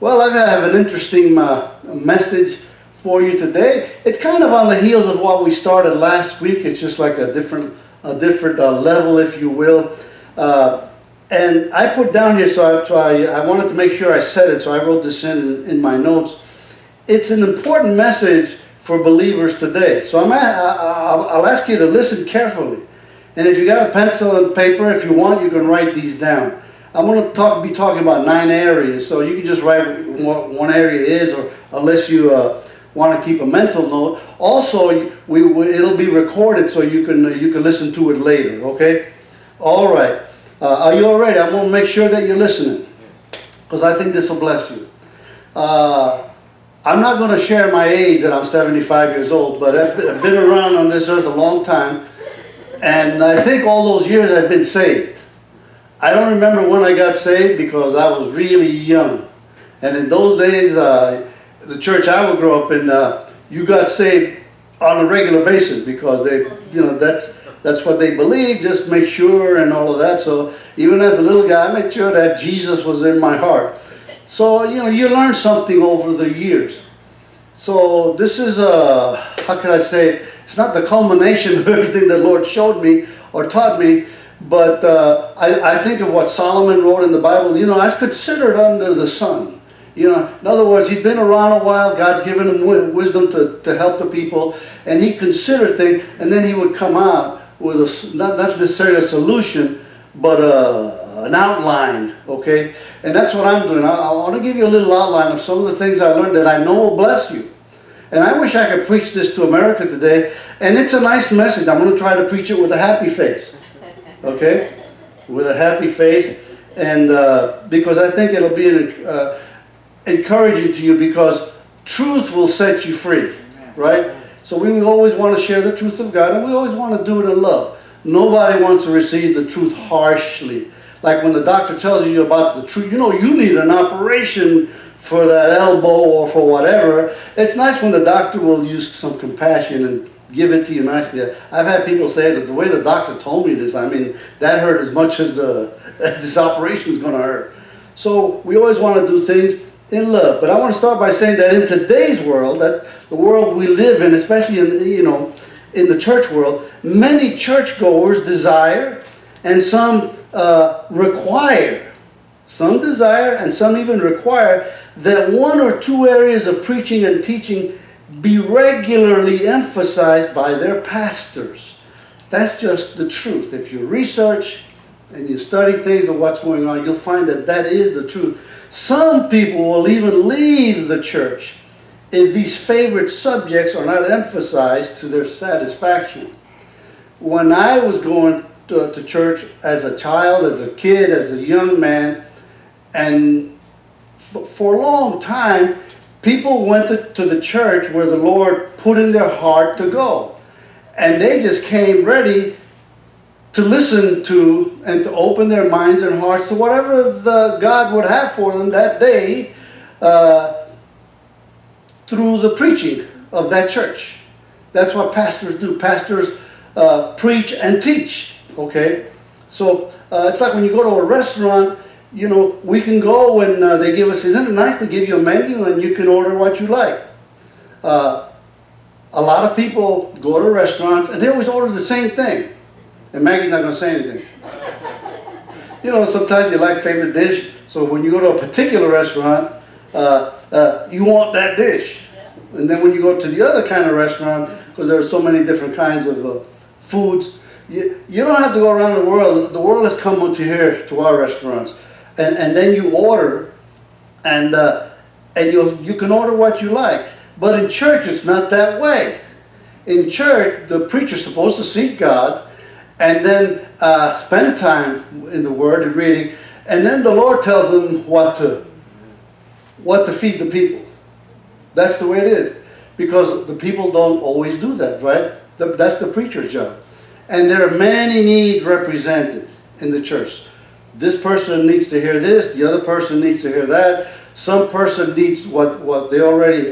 Well, I have an interesting message for you today. It's kind of on the heels of what we started last week. It's just like a different level, if you will. And I put down here, so I wanted to make sure I said it, so I wrote this in my notes. It's an important message for believers today. So I'll ask you to listen carefully. And if you got a pencil and paper, if you want, you can write these down. I'm going to be talking about 9 areas, so you can just write what one area is, or unless you want to keep a mental note. Also, it'll be recorded, so you can listen to it later. Okay? All right. Are you all ready? I'm going to make sure that you're listening, because I think this will bless you. I'm not going to share my age that I'm 75 years old, but I've been around on this earth a long time, and I think all those years I've been saved. I don't remember when I got saved because I was really young. And in those days, the church I would grow up in, you got saved on a regular basis because that's what they believed, just make sure and all of that. So even as a little guy, I made sure that Jesus was in my heart. So, you learn something over the years. So this is, how can I say, it's not the culmination of everything the Lord showed me or taught me, but I think of what Solomon wrote in the Bible. I've considered under the sun. In other words, he's been around a while. God's given him wisdom to help the people, and he considered things, and then he would come out with not necessarily a solution, but an outline. Okay, and that's what I'm doing. I want to give you a little outline of some of the things I learned that I know will bless you. And I wish I could preach this to America today. And it's a nice message. I'm going to try to preach it with a happy face. Okay? With a happy face. And because I think it'll be encouraging to you, because truth will set you free. Right? So we always want to share the truth of God, and we always want to do it in love. Nobody wants to receive the truth harshly. Like when the doctor tells you about the truth, you need an operation for that elbow or for whatever. It's nice when the doctor will use some compassion and give it to you nicely. I've had people say that the way the doctor told me this, that hurt as much as this operation is going to hurt. So we always want to do things in love. But I want to start by saying that in today's world, that the world we live in, especially in the church world, many churchgoers desire and some require. Some desire and some even require that 1 or 2 areas of preaching and teaching be regularly emphasized by their pastors. That's just the truth. If you research and you study things of what's going on, you'll find that is the truth. Some people will even leave the church if these favorite subjects are not emphasized to their satisfaction. When I was going to church as a child, as a kid, as a young man, and for a long time, people went to the church where the Lord put in their heart to go. And they just came ready to listen to and to open their minds and hearts to whatever God would have for them that day through the preaching of that church. That's what pastors do. Pastors preach and teach. Okay? So it's like when you go to a restaurant, we can go and they give us, isn't it nice to give you a menu and you can order what you like? A lot of people go to restaurants and they always order the same thing. And Maggie's not going to say anything. Sometimes you like favorite dish, so when you go to a particular restaurant, you want that dish. And then when you go to the other kind of restaurant, because there are so many different kinds of foods, you don't have to go around the world. The world has come to here, to our restaurants. And then you order, and you can order what you like. But in church, it's not that way. In church, the preacher's supposed to seek God, and then spend time in the Word and reading, and then the Lord tells them what to feed the people. That's the way it is, because the people don't always do that, right? That's the preacher's job. And there are many needs represented in the church. This person needs to hear this, the other person needs to hear that. Some person needs what they already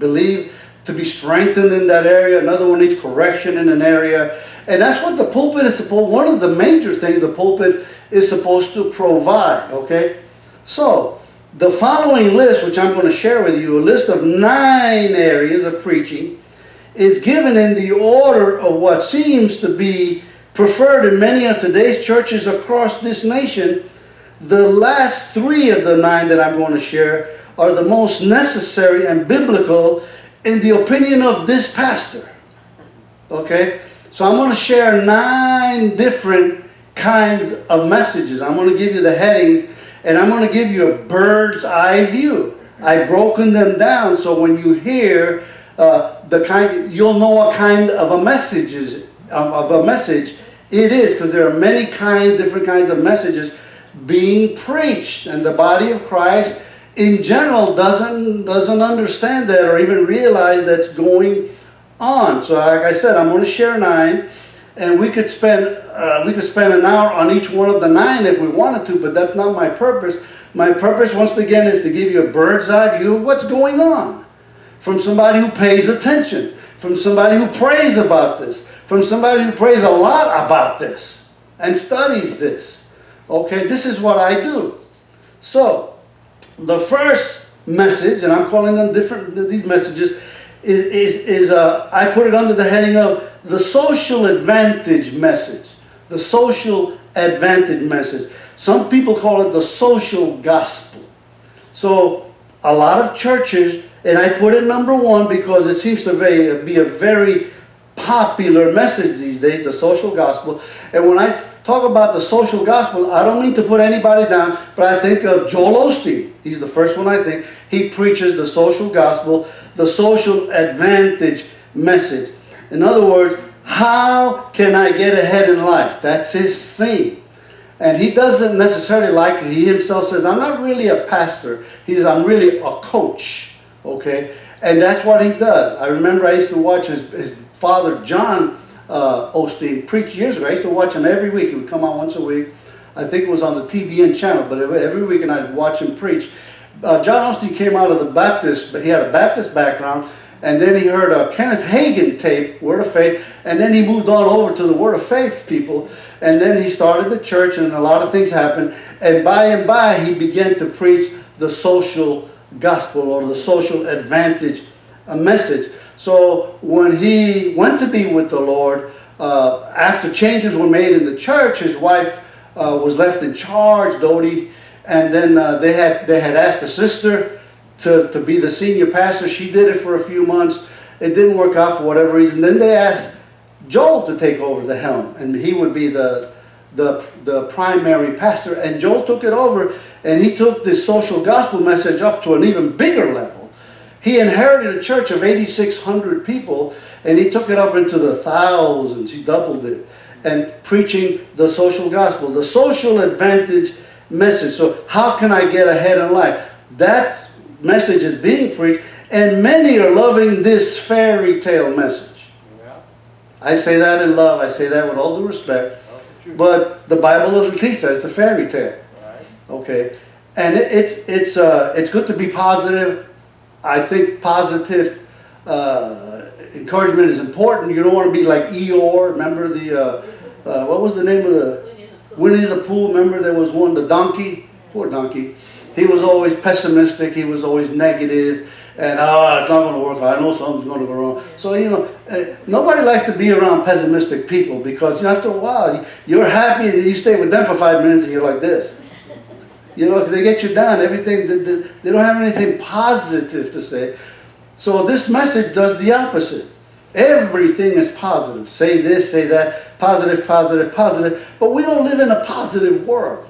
believe to be strengthened in that area. Another one needs correction in an area. And that's what the pulpit is supposed, one of the major things the pulpit is supposed to provide, okay? So, The following list, which I'm going to share with you, a list of 9 areas of preaching, is given in the order of what seems to be preferred in many of today's churches across this nation. The last 3 of the 9 that I'm going to share are the most necessary and biblical in the opinion of this pastor. Okay? So I'm going to share 9 different kinds of messages. I'm going to give you the headings, and I'm going to give you a bird's eye view. I've broken them down so when you hear you'll know what kind of a message it is, because there are many different kinds of messages being preached, and the body of Christ in general doesn't understand that or even realize that's going on. So like I said, I'm going to share 9, and we could spend an hour on each one of the 9 if we wanted to, but that's not my purpose. My purpose, once again, is to give you a bird's eye view of what's going on, from somebody who pays attention, from somebody who prays about this, from somebody who prays a lot about this and studies this. Okay, this is what I do. So, the first message, and I'm calling them these messages, is I put it under the heading of the social advantage message. The social advantage message. Some people call it the social gospel. So, a lot of churches, and I put it number 1 because it seems to be a very popular message these days, the social gospel. And when I talk about the social gospel, I don't mean to put anybody down, but I think of Joel Osteen. He's the first one I think. He preaches the social gospel, the social advantage message. In other words, how can I get ahead in life? That's his theme. And he doesn't necessarily like it. He himself says, I'm not really a pastor. He says, I'm really a coach. Okay? And that's what he does. I remember I used to watch his father, John Osteen, preach years ago. I used to watch him every week. He would come on once a week. I think it was on the TBN channel, but every week and I'd watch him preach. John Osteen came out of the Baptist, but he had a Baptist background, and then he heard a Kenneth Hagin tape, Word of Faith, and then he moved on over to the Word of Faith people, and then he started the church, and a lot of things happened, and by he began to preach the social gospel or the social advantage message. So when he went to be with the Lord, after changes were made in the church, his wife was left in charge, Dodie, and then they had asked the sister to be the senior pastor. She did it for a few months. It didn't work out for whatever reason. Then they asked Joel to take over the helm, and he would be the primary pastor. And Joel took it over, and he took this social gospel message up to an even bigger level. He inherited a church of 8,600 people, and he took it up into the thousands. He doubled it, and preaching the social gospel, the social advantage message. So how can I get ahead in life? That message is being preached, and many are loving this fairy tale message. Yeah. I say that in love. I say that with all due respect. But the Bible doesn't teach that. It's a fairy tale. Right. Okay, and it's good to be positive. I think positive encouragement is important. You don't want to be like Eeyore. Remember what was the name of the Winnie the Pooh? Remember there was one, the donkey. Poor donkey. He was always pessimistic. He was always negative. And, it's not going to work. I know something's going to go wrong. So, nobody likes to be around pessimistic people because, after a while, you're happy and you stay with them for 5 minutes and you're like this. Because they get you down. Everything, they don't have anything positive to say. So this message does the opposite. Everything is positive. Say this, say that. Positive, positive, positive. But we don't live in a positive world.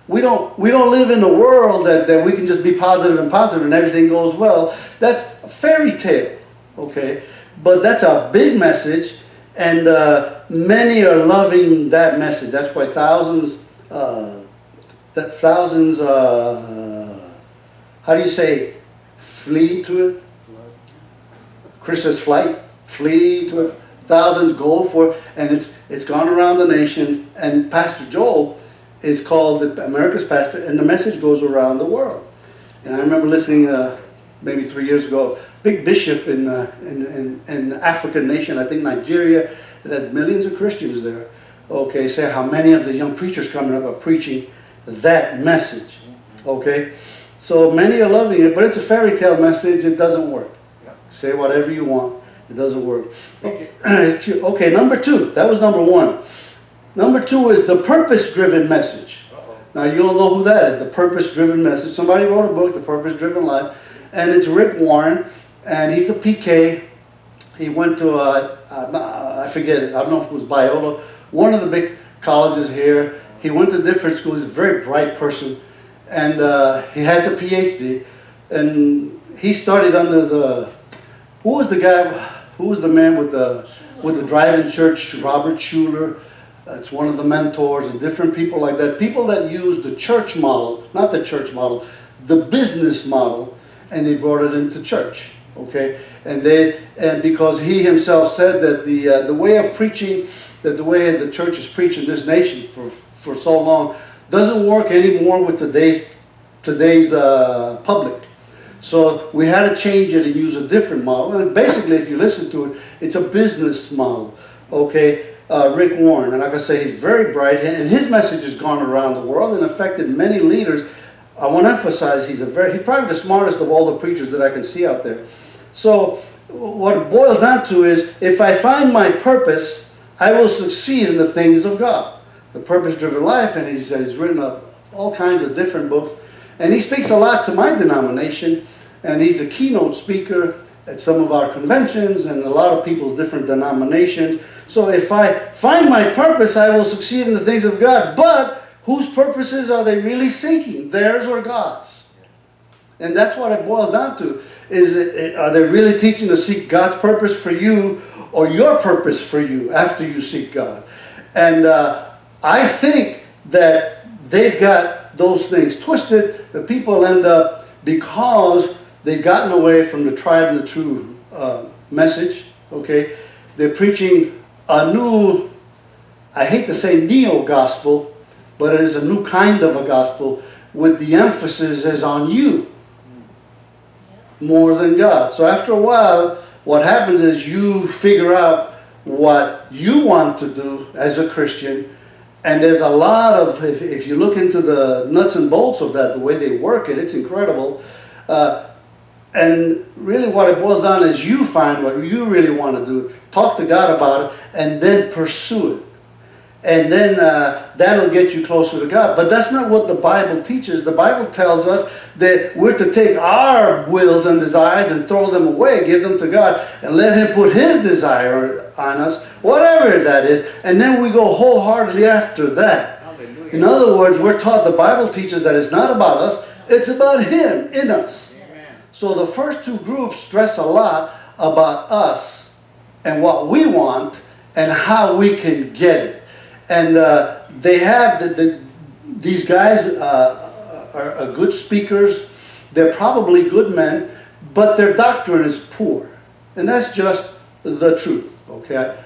We don't live in a world that we can just be positive and everything goes well. That's a fairy tale, okay? But that's a big message, and many are loving that message. That's why thousands, how do you say, flee to it? Chris says flight, flee to it. Thousands go for it, and it's gone around the nation, and Pastor Joel is called America's Pastor, and the message goes around the world. And I remember listening maybe 3 years ago, big bishop in an African nation, I think Nigeria, that has millions of Christians there, okay, say how many of the young preachers coming up are preaching that message. Okay? So many are loving it, but it's a fairy tale message. It doesn't work. Yeah. Say whatever you want. It doesn't work. Okay. Okay, number 2. That was number 1. Number 2 is the purpose-driven message. Uh-oh. Now, you'll know who that is, the purpose-driven message. Somebody wrote a book, The Purpose-Driven Life, and it's Rick Warren, and he's a PK. He went to, I forget it, I don't know if it was Biola, one of the big colleges here. He went to different schools. He's a very bright person, and he has a PhD, and he started under the, who was the man with the drive-in church, Robert Schuller. It's one of the mentors and different people like that. People that use the church model, not the church model, the business model, and they brought it into church. Okay, and because he himself said that the way of preaching, that the way the church is preaching this nation for so long doesn't work anymore with today's public. So we had to change it and use a different model. And basically, if you listen to it, it's a business model. Okay. Rick Warren, and like I say, he's very bright, and his message has gone around the world and affected many leaders. I want to emphasize he's probably the smartest of all the preachers that I can see out there. So what it boils down to is, if I find my purpose, I will succeed in the things of God. The Purpose-Driven Life, and he's written up all kinds of different books, and he speaks a lot to my denomination, and he's a keynote speaker at some of our conventions and a lot of people's different denominations. So if I find my purpose, I will succeed in the things of God. But whose purposes are they really seeking? Theirs or God's? And that's what it boils down to. Are they really teaching to seek God's purpose for you, or your purpose for you after you seek God? And I think that they've got those things twisted. The people end up, because they've gotten away from the tried and the true message, okay? They're preaching a new, I hate to say neo-gospel, but it is a new kind of a gospel with the emphasis is on you more than God. So after a while, what happens is you figure out what you want to do as a Christian, and there's a lot of, if you look into the nuts and bolts of that, the way they work it, it's incredible. And really what it boils down is you find what you really want to do, talk to God about it, and then pursue it. And then that'll get you closer to God. But that's not what the Bible teaches. The Bible tells us that we're to take our wills and desires and throw them away, give them to God, and let Him put His desire on us, whatever that is, and then we go wholeheartedly after that. Hallelujah. In other words, we're taught, the Bible teaches that it's not about us, it's about Him in us. So the first two groups stress a lot about us and what we want and how we can get it. And they have, these guys are good speakers. They're probably good men, but their doctrine is poor. And that's just the truth, okay?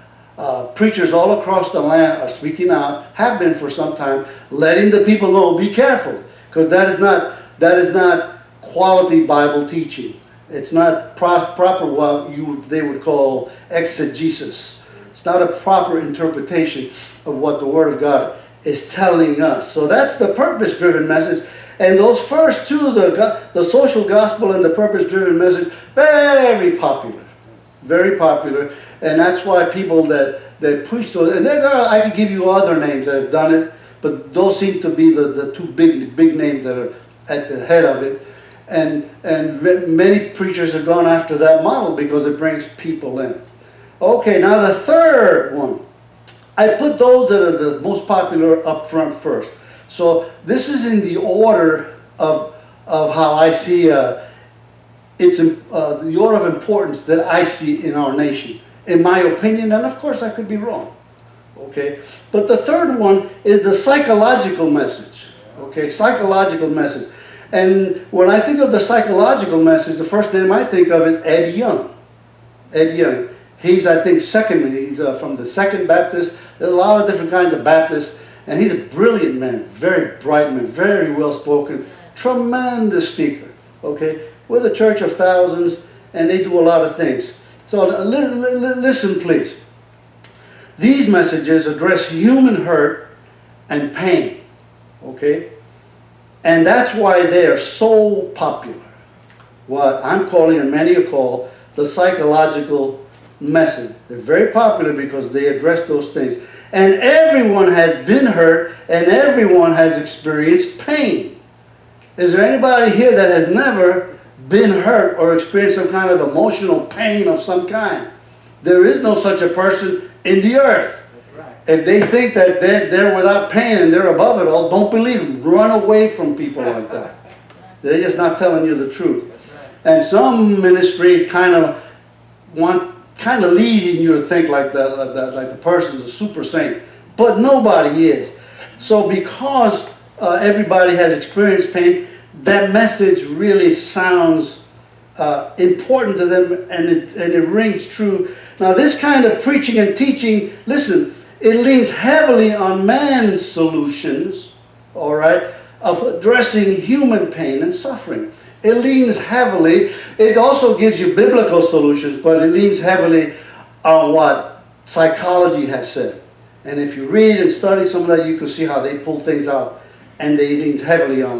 Preachers all across the land are speaking out, have been for some time, letting the people know, be careful, because that is not quality Bible teaching. It's not proper what they would call exegesis. It's not a proper interpretation of what the Word of God is telling us. So that's the purpose-driven message. And those first two, the social gospel and the purpose-driven message, very popular. Very popular. And that's why people that preach those, and I could give you other names that have done it, but those seem to be the two big names that are at the head of it. And many preachers have gone after that model because it brings people in. Okay, now the third one. I put those that are the most popular up front first. So this is in the order of how I see it's the order of importance that I see in our nation, in my opinion, and of course I could be wrong. Okay, but the third one is the psychological message. Okay, psychological message. And when I think of the psychological message, the first name I think of is Ed Young. Ed Young. He's, I think, he's from the Second Baptist. There's a lot of different kinds of Baptists. And he's a brilliant man, very bright man, very well spoken, tremendous speaker. Okay, with a church of thousands, and they do a lot of things. So listen, please. These messages address human hurt and pain. Okay, And that's why they are so popular. What I'm calling, and many are called, the psychological message. They're very popular because they address those things. And everyone has been hurt, and everyone has experienced pain. Is there anybody here that has never been hurt or experienced some kind of emotional pain of some kind? There is no such a person in the earth. If they think that they're without pain and they're above it all, don't believe them. Run away from people like that. They're just not telling you the truth. And some ministries kind of leading you to think like that, like the person's a super saint. But nobody is. So because everybody has experienced pain, that message really sounds important to them, and it rings true. Now this kind of preaching and teaching, listen, it leans heavily on man's solutions, all right, of addressing human pain and suffering. It leans heavily, it also gives you biblical solutions, but it leans heavily on what psychology has said. And if you read and study some of that, you can see how they pull things out, and they lean heavily on